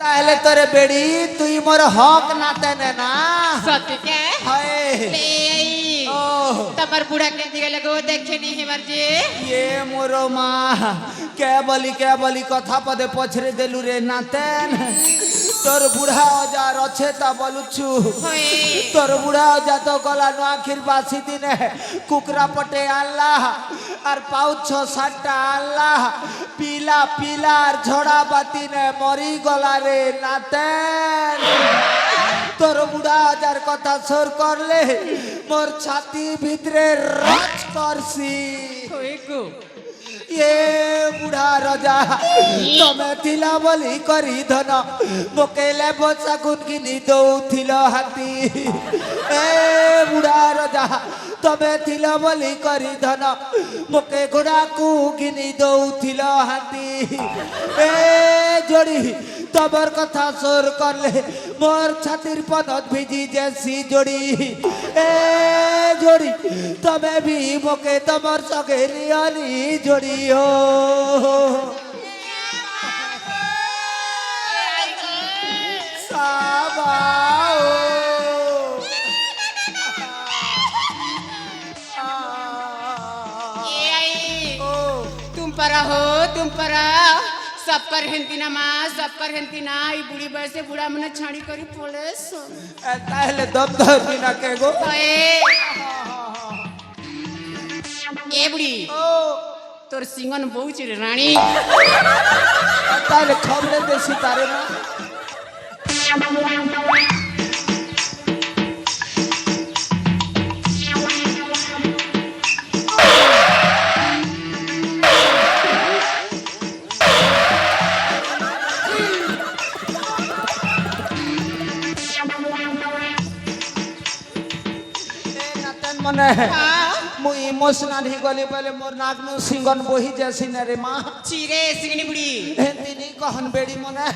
তাহলে তোরে বেড়ি তুই মোর হক না তেনে না सत्य क्या है हाय ले आई ओह तमर बूढ़ा के दिखे लगो देखे नहीं है मर्जी ये मोरो মা কে বলি কথা পদে পছরে দেলু রে নাতেন তোর বুড়া অজার আছে তা বলুছু होए তোর বুড়া অজা তো গলা নোয়াখির বাসি দিনে কুকরা পটে আল্লাহ আর পাউছ সাতটা আল্লাহ পিলা পিলার ঝড়া বাতি নে মরি গলা রে নাতেন তোর বুড়া অজার কথা সর করলে মোর ছাতি ভিতরে রচ করছি होए को ये बुढ़ा राजा तमे थिला बोली करी धन मोकेले बसा गुन गिनी दौथिल हाथी ए बुढ़ा राजा तमे थिला बोली करी धन मोके घोड़ा को गिनी दौथिल हाथी ए जोड़ी तबर कथा सोर करले मोर छातिर पनत भिजी जैसी जोड़ी ए जोड़ी तमे भी मोके तमर सगे रियाली जोड़ी हो साबाओ ये आई ओ तुम पर हो तुम पर सब कर हेंती ना माँ सब कर हेंती ना ई बूढ़ी बयसे बूढ़ा मने छाड़ी करी पोले सो ताहले दम धरती ना केगो होए ए बुढ़ी ओ तोर सिंगन बहु चिर रानी ताहले खबरे देसी तारे ना मने मु इमोशनल ही गली पहले मोर नागनु सिंगन बोही जैसी न रे माँ चिरे सिंगनी बुढ़ी तिनी कहन बेड़ी मने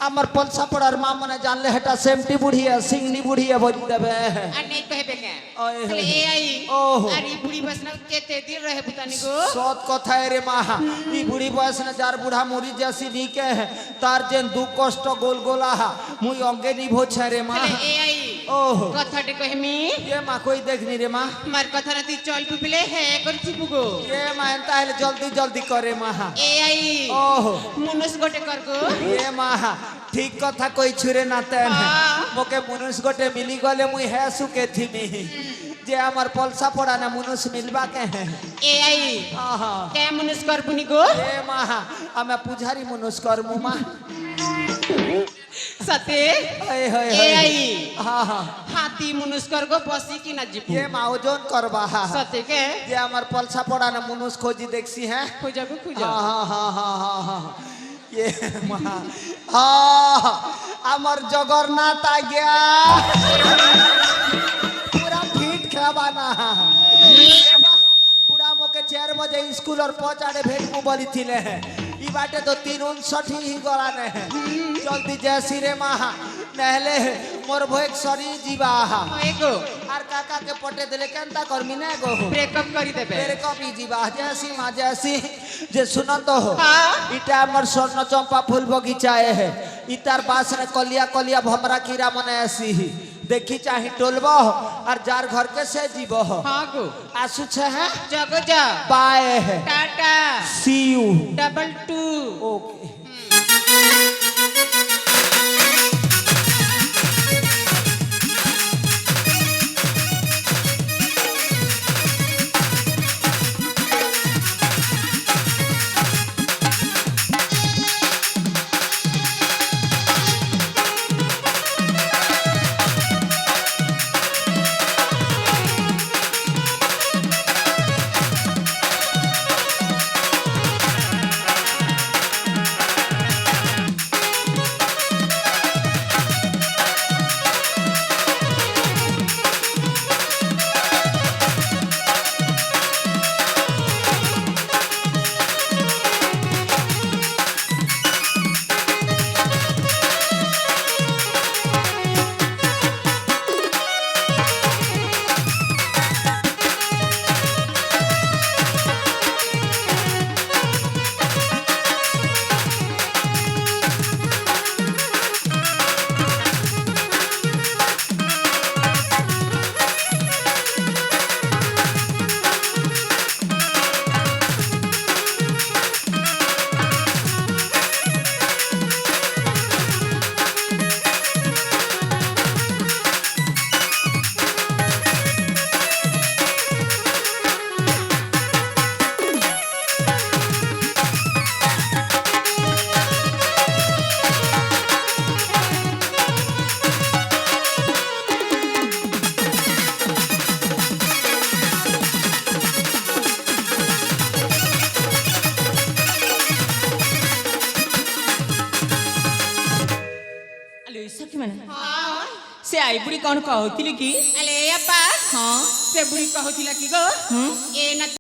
আমার পলসা পড়ার মা মনে জানলে হেটা সেমটি বুড়িয়া সিংনি বুড়িয়া বলি দেবে আর নেই কহে কে ওই তাহলে এ আই ওহো। আর ই বুড়ি বসনা কেতে দিন রহে বুতানি গো সৎ কথা রে মা ই বুড়ি বয়স না যার বুড়া মরি যাসি নিকে তার যেন দুঃখ কষ্ট গোল গোলা মুই অঙ্গে নিভো রে মা তাহলে এ আই ওহো কথাটে কহেমি ये মা কই দেখনি রে মা মার কথা না তুই চল পিলে হে করছি পুগো ये মা তাহলে জলদি জলদি করে মা এ আই ওহো মুনুস গোটে করগো ये মা ঠিক কথা কই ছুরে না তেন হ্যাঁ। মোকে মুনুষ গোটে মিলি গলে মুই হে সুকে থিমি যে আমার পলসা পড়া না মুনুষ মিলবা কে এ আই আহা কে মুনুস করবুনি গো এ মা আমি পূজারি মুনুষ করমু মা সতে এই হয় এ আই হা হা হাতি মুনুস করগো বসি কি না জিপু ये মা ওজন করবা সতে কে যে আমার পলসা পড়া না মুনুষ খোঁজি দেখছি হ্যাঁ খুঁজাবো খুঁজা হা হা হা হা হা ये মা হা আমার জগন্নাথ आ गया पूरा फिट खाबाना पूरा मोके 4 बजे स्कूल और पहुंचाड़े भेट मु बोली थिले ई बाटे तो 3:59 ही गला ने जल्दी जैसी रे मा नहले मोर भोक सरी जीवा एगो আর কাকাকে পটে দিলে কেনতা করমি না গো ব্রেকআপ করি দেবে मेरे कॉपी जीवा जैसी माँ जैसी जे सुनो तो हो हाँ। इटा हमर स्वर्ण चंपा फूल बगीचा है इतार बास ने कलिया कलिया भमरा कीड़ा मने ऐसी देखी चाही टोलबो और जार घर के से जीवो हाँ गो आसु छे है जगो जा बाय है टाटा सी यू डबल टू ओके से आई बुढ़ी कौन कहती कि अले अपा हाँ से बुढ़ी कहूला कि गो हम्म ए न